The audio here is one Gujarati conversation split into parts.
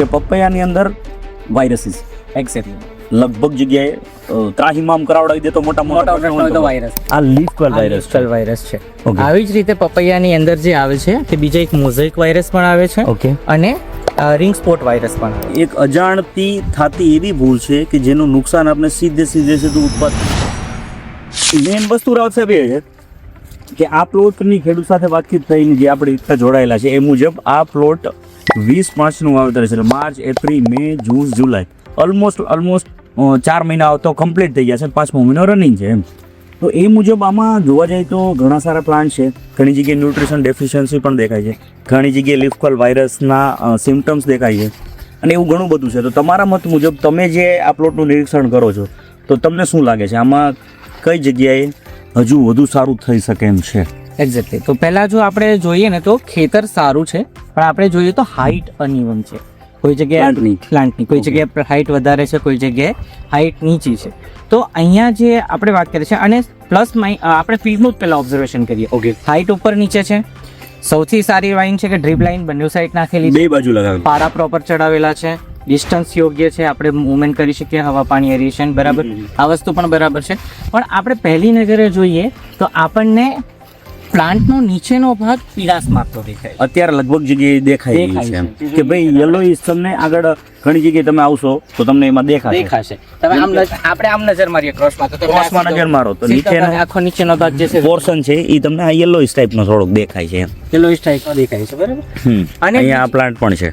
કે પપૈયાની અંદર વાયરસીસ એક્ઝેક્ટલી લગભગ જગ્યાએ ત્રાહિમામ કરાવડાવી દે તો મોટા વાયરસ આ લીફ કર્લ વાયરસ છે. વાયરસ છે. Okay. આવી જ રીતે પપૈયાની અંદર જે આવે છે તે બીજા એક મોઝેક વાયરસ પણ આવે છે ઓકે. અને રિંગ સ્પોટ વાયરસ પણ આવે એક અજાણતી થતી એવી ભૂલ છે કે જેનું નુકસાન આપણે સીધું ઉત્પાદન. મેન વસ્તુ રાવ સાહેબ એ છે કે આ પ્લોટની ખેડૂત સાથે વાતચીત થઈને જે આપણે રીતના જોડાયેલા છે એ મુજબ આ પ્લોટ 20-5 વાવેતર છે. માર્ચ, એપ્રિલ, મે, જૂન, જુલાઈ ઓલમોસ્ટ 4 મહિના તો કમ્પ્લીટ થઈ ગયા છે. 5મો મહિનો રનિંગ છે એમ. તો એ મુજબ આમાં જોવા જાય તો ઘણા સારા પ્લાન્ટ છે. ઘણી જગ્યાએ ન્યુટ્રિશન ડેફિશિયન્સી પણ દેખાય છે. ઘણી જગ્યાએ લીફ કર્લ વાયરસના સિમ્ટમ્સ દેખાય છે અને એવું ઘણું બધું છે. તો તમારા મત મુજબ તમે જે આ પ્લોટનું નિરીક્ષણ કરો છો તો તમને શું લાગે છે આમાં કઈ જગ્યાએ હજુ વધુ સારું થઈ શકે એમ છે? એક્ઝેક્ટલી. તો પહેલા જો આપણે જોઈએ ને તો ખેતર સારું છે, પણ આપણે જોઈએ તો હાઈટ અનઇવન છે. કોઈ જગ્યાએ પ્લાન્ટની કોઈ જગ્યાએ હાઈટ વધારે છે, કોઈ જગ્યાએ હાઈટ નીચી છે. તો અહીંયા જે આપણે વાત કરીએ છીએ અને પ્લસ આપણે ફીલ્ડનું જ પહેલાં ઓબ્ઝર્વેશન કરીએ. ઓકે. હાઈટ ઉપર નીચે છે. સૌથી સારી લાઈન છે કે ડ્રીપ લાઈન બંને સાઈડ નાખેલી છે, બે બાજુ લગાવેલી, પારા પ્રોપર ચડાવેલા છે, ડિસ્ટન્સ યોગ્ય છે, આપણે મૂવમેન્ટ કરી શકીએ, હવા પાણી એરિએશન બરાબર, આ વસ્તુ પણ બરાબર છે. પણ આપણે પહેલી નજરે જોઈએ તો આપણને પ્લાન્ટનો નીચેનો ભાગ પીળાશ મારતો દેખાય. અત્યારે લગભગ જગ્યાએ દેખાય છે એમ કે ભાઈ યલોઇશ તમને આગળ ઘણી જગ્યાએ તમે આવશો તો તમને એમાં દેખાશે. તમે આમ આપણે આમ નજર મારીએ ક્રોસમાં તો ક્રોસમાં નજર મારો તો નીચેનો આખો નીચેનો ભાગ જે છે પોર્શન છે એ તમને આ યલોઇશ ટાઈપનો થોડોક દેખાય છે એમ. યલોઇશ ટાઈપનો દેખાય છે બરાબર. અને અહીંયા આ પ્લાન્ટ પણ છે.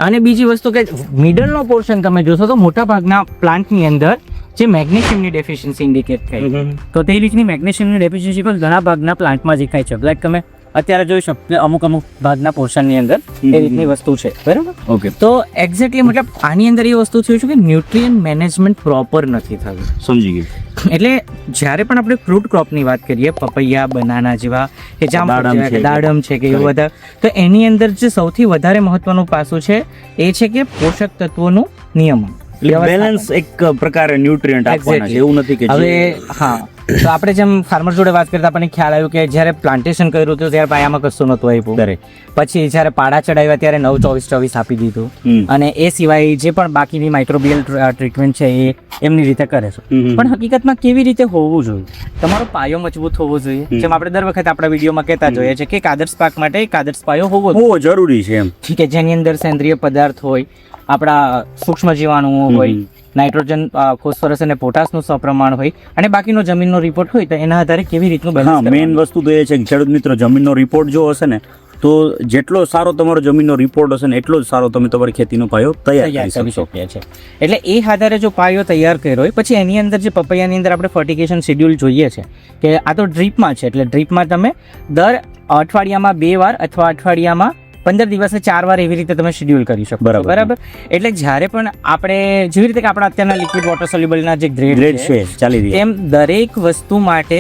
અને બીજી વસ્તુ કે મિડલનો પોર્શન તમે જોશો તો મોટા ભાગના પ્લાન્ટની અંદર જે મેગ્નેશિયમની ડેફિશિયન્સી ઇન્ડિકેટ થાય તો તે રીતની મેગ્નેશિયમની ડેફિશિયન્સી પણ ઘણા ભાગના પ્લાન્ટમાં દેખાય છે. લાઈક તમે અત્યારે જોઈ શકો કે અમુક ભાગના પોર્શનની અંદર એ રીતની વસ્તુ છે બરાબર. ઓકે. તો એક્ઝેક્ટલી મતલબ આની અંદર એ વસ્તુ થયું છે કે ન્યુટ્રિયન્ટ મેનેજમેન્ટ પ્રોપર નથી થયું. સમજી ગયું. એટલે જ્યારે પણ આપણે ફ્રૂટ ક્રોપની વાત કરીએ, પપૈયા, બનાના જેવા કે જામફળ છે, દાડમ છે કે એવું બધા, તો એની અંદર જે સૌથી વધારે મહત્વનું પાસું છે એ છે કે પોષક તત્વોનું નિયમન, બેલેન્સ એક પ્રકારે ન્યુટ્રિયન્ટ આપવાના છે. એવું નથી કે હવે હા. તો આપણે જેમ ફાર્મર જોડે વાત કરતા આપણને ખ્યાલ આવ્યો કે જ્યારે પ્લાન્ટેશન કર્યું હતું ત્યારે પાયામાં કશું નહોતું આપ્યું. પછી જ્યારે પાડા ચડાવ્યા ત્યારે 9-24-24 આપી દીધું. અને એ સિવાય જે પણ બાકીની માઇક્રોબિયલ ટ્રીટમેન્ટ છે એ એમની રીતે કરે છે. પણ હકીકતમાં કેવી રીતે હોવું જોઈએ? તમારો પાયો મજબૂત હોવો જોઈએ. જેમ આપણે દર વખત આપણા વિડીયોમાં કહેતા જોઈએ છે કે એક આદર્શ પાક માટે એક આદર્શ પાયો હોવો જરૂરી છે એમ. ઠીક છે. જેની અંદર સેન્દ્રિય પદાર્થ હોય, આપણા સૂક્ષ્મ જીવાણુઓ હોય, નાઇટ્રોજન, ફોસ્ફરસ અને પોટાશનું સપ્રમાણ હોય અને બાકીનો જમીનનો રિપોર્ટ હોય તો એના આધારે કેવી રીતનું બેલેન્સ. મેઇન વસ્તુ તો એ છે કે ખેડૂત મિત્રો જમીનનો રિપોર્ટ જો હશે ને તો જેટલો સારો તમારો જમીનનો રિપોર્ટ હશે ને એટલો જ સારો તમે તમારી ખેતીનો પાયો તૈયાર કરી શકો છો. એટલે એ આધારે જો પાયો તૈયાર કર્યો હોય પછી એની અંદર જે પપૈયાની અંદર આપણે ફર્ટિગેશન શેડ્યુલ જોઈએ છે કે આ તો ડ્રીપમાં છે. એટલે ડ્રીપમાં તમે દર અઠવાડિયામાં 2 વાર અથવા અઠવાડિયામાં 15 દિવસે 4 વાર એવી રીતે તમે શેડ્યુલ કરી શકો. બરાબર. એટલે જ્યારે પણ આપણે જેવી રીતે કે આપણા અત્યારના લિક્વિડ વોટર સોલ્યુબલના જે ગ્રેડ છે ચાલી રહી એમ દરેક વસ્તુ માટે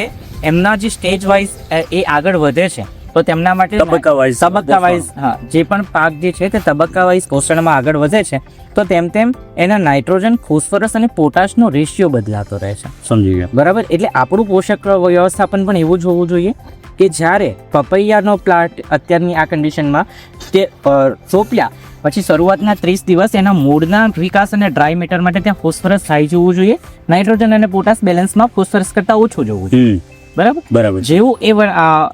એમના જે સ્ટેજ વાઇઝ એ આગળ વધે છે તો તેમના માટે તબક્કા વાઇઝ હા જે પણ પાક જે છે તે તબક્કા વાઇઝ પોષણમાં આગળ વધે છે તો તેમ તેમ એના નાઇટ્રોજન, ફોસ્ફરસ અને પોટાશનો રેશિયો બદલાતો રહે છે. સમજી ગયા બરાબર. એટલે આપણું પોષક વ્યવસ્થાપન પણ એવું જ હોવું જોઈએ કે જ્યારે પપૈયાનો પ્લાન્ટ અત્યારની આ કન્ડિશનમાં તે સોંપ્યા પછી શરૂઆતના 30 દિવસ એના મૂળના વિકાસ અને ડ્રાય મેટર માટે ત્યાં ફોસ્ફરસ હાઈ જોવું જોઈએ. નાઇટ્રોજન અને પોટાશ બેલેન્સમાં ફોસ્ફરસ કરતાં ઓછું જોવું જોઈએ. બરાબર. જેવું એ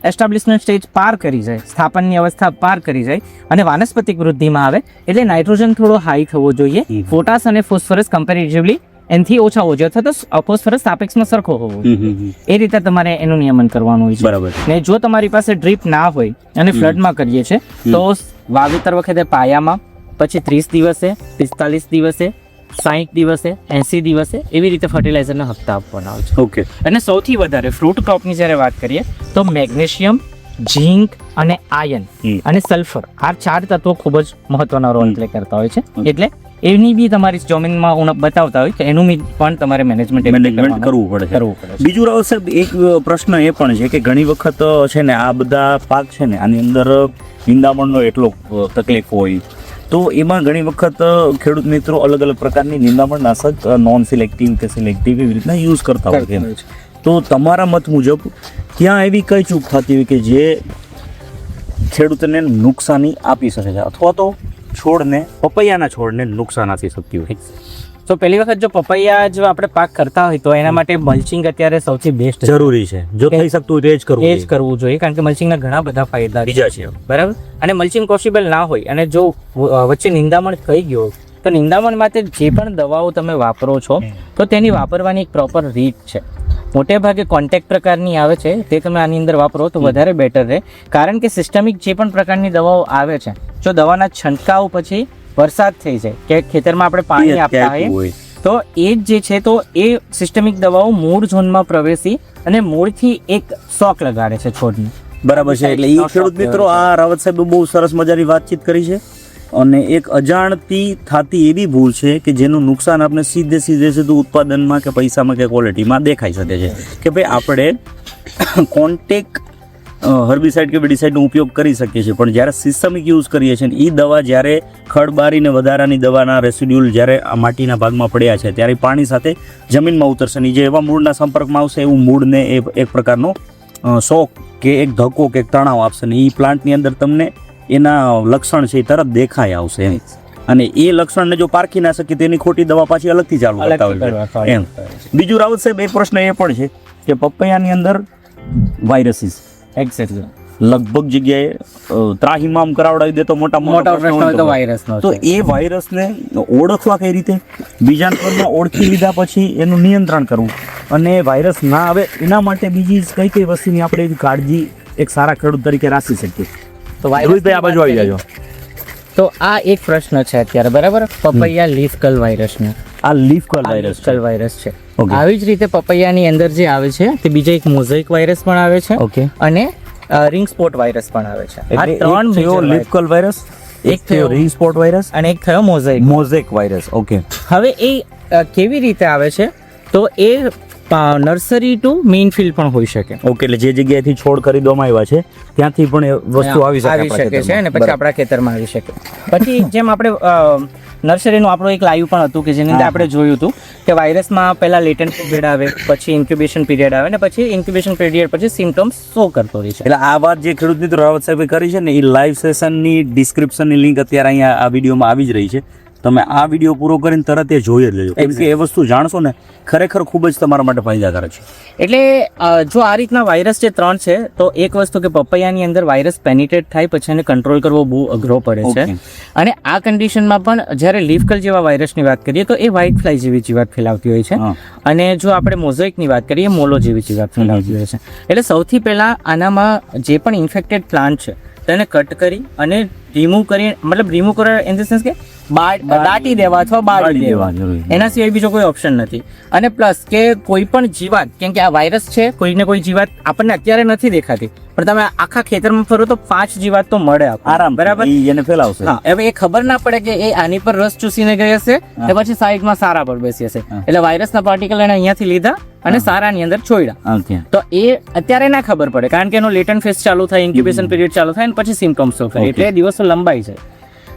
એસ્ટાબ્લિશમેન્ટ સ્ટેજ પાર કરી જાય, સ્થાપનની અવસ્થા પાર કરી જાય અને વાનસ્પતિક વૃદ્ધિમાં આવે એટલે નાઇટ્રોજન થોડો હાઈ થવો જોઈએ. પોટાશ અને ફોસ્ફરસ કમ્પેરેટિવલી એનાથી ઓછા હોવો જોઈએ અથવા તો ફોસ્ફરસ સાપેક્ષમાં સરખો હોવો જોઈએ. એ રીતે તમારે એનું નિયમન કરવાનું હોય છે. બરાબર. ને જો તમારી પાસે ડ્રીપ ના હોય અને ફ્લડમાં કરીએ છીએ તો વાવેતર વખતે પાયામાં પછી 30 દિવસે, 45 દિવસે, 60 દિવસે, 80 દિવસે એવી રીતે ફર્ટિલાઇઝરના હપ્તા આપવાના હોય છે. ઓકે. અને સૌથી વધારે ફ્રૂટ ક્રોપની જ્યારે વાત કરીએ તો મેગ્નેશિયમ, ઝીંક અને આયર્ન અને સલ્ફર આ 4 તત્વો ખૂબ જ મહત્વનો રોલ પ્લે કરતા હોય છે. એટલે એની બી તમારી જમીનમાં બતાવતા હોય તો એનું પણ તમારે મેનેજમેન્ટ કરવું પડે. બીજું રાવ સાહેબ એક પ્રશ્ન એ પણ છે કે ઘણી વખત છે ને આ બધા પાક છે ને આની અંદર નિંદામણનો એટલો તકલીફ હોય તો એમાં ઘણી વખત ખેડૂત મિત્રો અલગ અલગ પ્રકારની નિંદામણ નાશક નોન સિલેક્ટિવ કે સિલેક્ટિવ એવી રીતના યુઝ કરતા હોય છે. તો તમારા મત મુજબ ત્યાં એવી કઈ ચૂક થતી હોય કે જે ખેડૂતને નુકસાની આપી શકે છે અથવા તો છોડને પપૈયાના છોડને નુકસાન આપી શકતી હોય. તો પહેલી વખત જો પપૈયા જો આપણે પાક કરતા હોય તો એના માટે મલ્ચિંગ અત્યારે સૌથી બેસ્ટ જરૂરી છે. જો થઈ શકતું હોય તો એ જ કરવું જોઈએ, કારણ કે મલ્ચિંગના ઘણા બધા ફાયદા બીજા છે. બરાબર. અને મલ્ચિંગ પોસિબલ ના હોય અને જો વચ્ચે નિંદામણ થઈ ગયો તો નિંદામણ માટે જે પણ દવાઓ તમે વાપરો છો તો તેની વાપરવાની એક પ્રોપર રીત છે. મોટે ભાગે કોન્ટેક્ટ પ્રકારની આવે છે તે તમે આની અંદર વાપરો તો વધારે બેટર રહે, કારણ કે સિસ્ટમિક જે પણ પ્રકારની દવાઓ આવે છે, જો દવાના છંટકાવ પછી વરસાદ થઈ જાય કે ખેતરમાં આપણે પાણી આપતા હોઈએ તો એ જ જે છે તો એ સિસ્ટમિક દવાઓ મૂળ ઝોનમાં પ્રવેશી અને મૂળથી એક શોક લગાડે છે છોડને. બરાબર છે. એટલે એ ખેડૂત મિત્રો આ રાવત સાહેબે બહુ સરસ મજાની વાતચીત કરી છે. અને એક અજાણતી થતી એવી ભૂલ છે કે જેનું નુકસાન આપણે સીધે સીધું ઉત્પાદનમાં કે પૈસામાં કે ક્વોલિટીમાં દેખાઈ શકે છે. કે ભાઈ આપણે કોન્ટેક હર્બિસાઇડ કે વેડિસાઇડનો ઉપયોગ કરી શકીએ છીએ, પણ જ્યારે સિસ્ટમિક યુઝ કરીએ છીએ એ દવા જ્યારે ખડબારીને વધારાની દવાના રેસિડ્યુલ જ્યારે આ માટીના ભાગમાં પડ્યા છે ત્યારે પાણી સાથે જમીનમાં ઉતરશે નહીં. જે એવા મૂળના સંપર્કમાં આવશે એવું મૂળને એ એક પ્રકારનો શોક કે એક ધક્કો કે એક તણાવ આપશે ને એ પ્લાન્ટની અંદર તમને એના લક્ષણ છે એ તરત દેખાઈ આવશે એમ. અને એ લક્ષણને જો પારખી ના શકે તેની ખોટી દવા પાછી અલગથી ચાલુ કરતા હોય એમ. બીજું રાવત સાહેબ એક પ્રશ્ન એ પણ છે કે પપૈયાની અંદર વાયરસીસ એક્ઝેક્ટલી લગભગ જગ્યાએ ત્રાહિમામ કરાવડાવી દે તો મોટા પ્રશ્ન હોય તો વાયરસનો. તો એ વાયરસને ઓળખવા કઈ રીતે, બીજા નંબરમાં ઓળખી લીધા પછી એનું નિયંત્રણ કરવું અને વાયરસ ના આવે એના માટે બીજી કઈ કઈ વસ્તુની આપણે એવી કાળજી એક સારા ખેડૂત તરીકે રાખી શકીએ. તો રોહિતભાઈ આ બાજુ આવી જાજો. તો આ એક પ્રશ્ન છે અત્યારે, બરાબર. પપૈયા લીફ કર્લ વાયરસનો, આ લીફ કર્લ વાયરસ છે. Okay. આવી જ રીતે પપૈયાની અંદર જે આવે છે તે બીજા એક મોઝાઇક વાયરસ પણ આવે છે. ઓકે. અને રિંગ સ્પોટ વાયરસ પણ આવે છે. આ એટલે ત્રણ એક થયો લીફ કર્લ વાયરસ, એક થયો રિંગ સ્પોટ વાયરસ અને એક થયો મોઝેક વાયરસ. ઓકે. હવે એ કેવી રીતે આવે છે તો એ નર્સરી ટુ મેઇન ફિલ્ડ પણ હોઈ શકે. ઓકે. એટલે જે જગ્યાએથી છોડ ખરીદવામાં આવ્યા છે ત્યાંથી પણ એ વસ્તુ આવી શકે છે અને પછી આપણા ખેતરમાં આવી શકે. પછી જેમ આપણે નર્સરીનું આપણું એક લાઈવ પણ હતું કે જેની અંદર આપણે જોયું હતું કે વાયરસમાં પહેલા લેટન્ટ પીરિયડ આવે, પછી ઇન્ક્યુબેશન પીરિયડ આવે ને પછી ઇન્ક્યુબેશન પીરિયડ પછી સિમ્ટમ્સ શો કરતો રહે છે. એટલે આ વાત જે ખેડૂત મિત્રો રાવત સાહેબે કરી છે ને એ લાઈવ સેશનની ડિસ્ક્રિપ્શનની લિંક અત્યારે અહીંયા આ વિડીયોમાં આવી જ રહી છે. તમે આ વિડીયો પૂરો કરીને તરત એ જોઈ જ લેજો, કેમ કે એ વસ્તુ જાણશો ને ખરેખર ખૂબ જ તમારા માટે ફાયદાકારક છે. એટલે જો આ રીતના વાયરસ જે ત્રણ છે તો એક વસ્તુ કે પપૈયાની અંદર વાયરસ પેનિટ્રેટ થાય પછી એને કંટ્રોલ કરવો બહુ અઘરો પડે છે. અને આ કન્ડિશનમાં પણ જ્યારે લીફ કર્લ જેવા વાયરસની વાત કરીએ તો એ વ્હાઇટ ફ્લાય જેવી જીવાત ફેલાવતી હોય છે. અને જો આપણે મોઝેકની વાત કરીએ મોલો જેવી જીવાત ફેલાવતી હોય છે. એટલે સૌથી પહેલાં આનામાં જે પણ ઇન્ફેક્ટેડ પ્લાન્ટ છે તેને કટ કરી અને રિમૂવ કરી, મતલબ રિમૂવ કરવા ઇન ધ સેન્સ કે દાટી દેવા અથવા બાળી દેવા, એના સિવાય બીજો કોઈ ઓપ્શન નથી. અને પ્લસ કે કોઈ પણ જીવાત, કેમ કે આ વાયરસ છે, કોઈને કોઈ જીવાત આપણને અત્યારે નથી દેખાતી પણ તમે આખા ખેતરમાં ફરો તો 5 જીવાત તો મળે આરામ, બરાબર. એને ફેલાવશે. હા, હવે એ ખબર ના પડે કે એ આની પર રસ ચૂસીને ગઈ હશે કે પછી સાઈડમાં સારા પર બેસી હશે. એટલે વાયરસના પાર્ટિકલ એને અહીંયાથી લીધા અને સારાની અંદર છોડ્યા. તો એ અત્યારે ના ખબર પડે કારણ કે એનો લેટન્ટ ફેઝ ચાલુ થાય, ઇન્ક્યુબેશન પીરિયડ ચાલુ થાય અને પછી સિમ્પટમ્સ થાય, એટલે દિવસો લંબાઈ છે.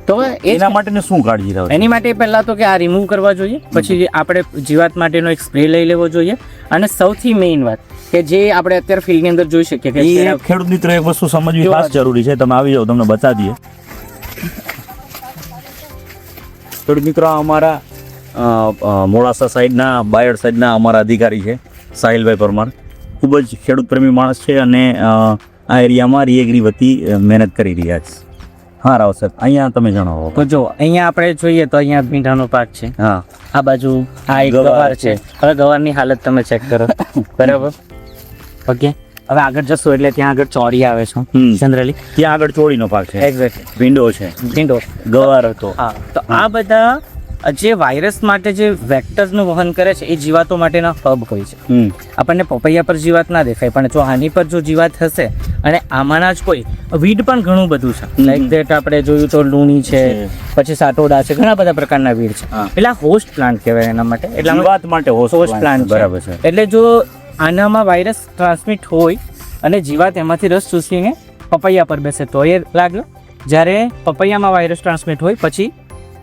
તો એના માટે શું કાળજી રાખવી? એની માટે પહેલા તો કે આ રિમૂવ કરવા જોઈએ, પછી આપણે જીવાત માટેનો એક સ્પ્રે લઈ લેવો જોઈએ. અને સૌથી મેઇન વાત કે જે આપણે અત્યારે ફિલ્ડની અંદર જોઈ શકીએ કે ખેડૂત મિત્રો એક વસ્તુ સમજવી ખાસ જરૂરી છે. તમે આવી જાઓ, તમને બતાવી દઈએ. ખેડૂત મિત્રો અમારા મોડાસા સાઈડના, બાયડ સાઈડના અમારા અધિકારી છે સાહિલભાઈ પરમાર. ખૂબ જ ખેડૂત પ્રેમી માણસ છે અને આ એરિયામાં રીએગ્રી વતી મહેનત કરી રહ્યા છે. હા રાવ સાહેબ, અહીંયા તમે જણાવો. તો જો અહીંયા આપણે જોઈએ તો અહીંયા ભીંડાનો પાક છે. હા, આ બાજુ આ એક ગવાર છે. હવે ગવારની હાલત તમે ચેક કરો, બરાબર. ઓકે, હવે આગળ જશો એટલે ત્યાં આગળ ચોરી આવે છે જનરલી. ત્યાં આગળ ચોરીનો પાક છે, એક્ઝેક્ટલી ભીંડો છે, ભીંડો, ગવાર હતો. હા, તો આ બધા જે વાયરસ માટે જે વેક્ટર્સનું વહન કરે છે એ જીવાતો માટેના હબ હોય છે. આપણને પપૈયા પર જીવાત ના દેખાય પણ જો આની પર જો જીવાત હશે અને આમાંના જ કોઈ વીડ પણ ઘણું બધું છે, લાઈક ધેટ આપણે જોયું તો લૂણી છે, પછી સાટોડા છે, ઘણા બધા પ્રકારના વીડ છે. એટલે આ હોસ્ટ પ્લાન્ટ કહેવાય એના માટે. એટલે જીવાત માટે હોસ્ટ પ્લાન્ટ, બરાબર છે. એટલે જો આનામાં વાયરસ ટ્રાન્સમિટ હોય અને જીવાત એમાંથી રસ ચૂસીને પપૈયા પર બેસે તો એ લાગ્યો. જ્યારે પપૈયામાં વાયરસ ટ્રાન્સમિટ હોય પછી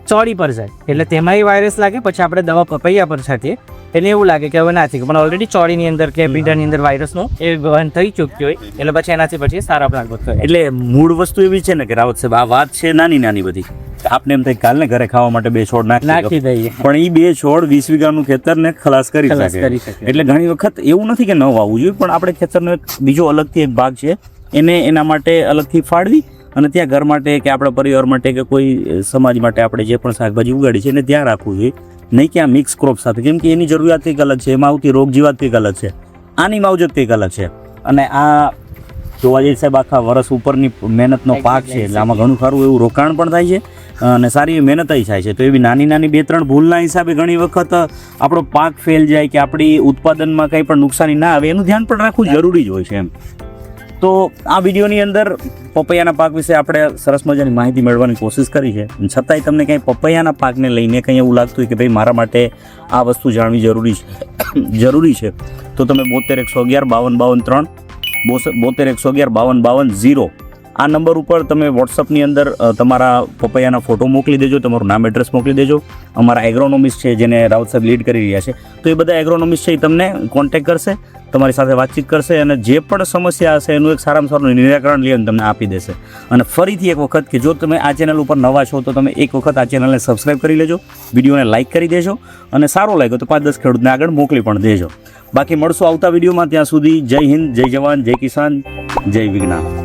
ચોળી પર જાય એટલે તેમાંય વાયરસ લાગે, પછી આપણે દવા પપૈયા પર છાંટીએ એટલે એવું લાગે કે હવે ના થઈ ગયું, પણ ઓલરેડી ચોરીની અંદર કે ભીંડાની અંદર વાયરસનો એ વહન થઈ ચૂક્યો હોય એટલે પછી એનાથી પછી સારા પ્લાન્ટ વધતા હોય. એટલે મૂળ વસ્તુ એવી છે ને કે રાવત સાહેબ આ વાત છે નાની નાની બધી, આપને એમ થાય કાલને ઘરે ખાવા માટે 2 છોડ નાખી દઈએ. પણ એ 2 છોડ 20 વીઘાનું ખેતરને ખલાસ કરી ખલાસ કરી શકે. શકે. એટલે ઘણી વખત એવું નથી કે ન વાવવું જોઈએ, પણ આપણે ખેતરનો એક બીજો અલગથી એક ભાગ છે એને એના માટે અલગથી ફાળવી અને ત્યાં ઘર માટે કે આપણા પરિવાર માટે કે કોઈ સમાજ માટે આપણે જે પણ શાકભાજી ઉગાડી છે એને ત્યાં રાખવું જોઈએ, નહીં કે આ મિક્સ ક્રોપ સાથે, કેમ કે એની જરૂરિયાત કંઈક અલગ છે, એમાં આવતી રોગ જીવાત કંઈક અલગ છે, આની માવજત કંઈક અલગ છે. અને આ જોવા જઈએ સાહેબ આખા વર્ષ ઉપરની મહેનતનો પાક છે, એટલે આમાં ઘણું સારું એવું રોકાણ પણ થાય છે અને સારી એવી મહેનત થાય છે. તો એવી નાની નાની 2-3 ભૂલના હિસાબે ઘણી વખત આપણો પાક ફેલ જાય કે આપણી ઉત્પાદનમાં કંઈ પણ નુકસાની ના આવે એનું ધ્યાન પણ રાખવું જરૂરી જ હોય છે એમ. તો આ વિડીયોની અંદર પપૈયાના પાક વિશે આપણે સરસ મજાની માહિતી મેળવવાની કોશિશ કરી છે. છતાંય તમને કંઈ પપૈયાના પાકને લઈને કંઈ એવું લાગતું હોય કે ભાઈ મારા માટે આ વસ્તુ જાણવી જરૂરી છે તો તમે 72 111 52 53 72 111 52 52 0 આ નંબર ઉપર તમે વોટ્સઅપની અંદર તમારા પપૈયાના ફોટો મોકલી દેજો, તમારું નામ એડ્રેસ મોકલી દેજો. અમારા એગ્રોનોમિસ્ટ છે જેને રાવત સાહેબ લીડ કરી રહ્યા છે, તો એ બધા એગ્રોનોમિસ્ટ છે એ તમને કોન્ટેક્ટ કરશે, તમારી સાથે વાતચીત કરશે અને જે પણ સમસ્યા હશે એનું એક સારામાં સારું નિરાકરણ લઈને તમને આપી દેશે. અને ફરીથી એક વખત કે જો તમે આ ચેનલ ઉપર નવા છો તો તમે એક વખત આ ચેનલને સબસ્ક્રાઈબ કરી લેજો, વિડીયોને લાઇક કરી દેજો અને સારો લાગ્યો તો 5-10 ખેડૂતને આગળ મોકલી પણ દેજો. બાકી મળશું આવતા વિડીયોમાં, ત્યાં સુધી જય હિન્દ, જય જવાન, જય કિસાન, જય વિજ્ઞાન.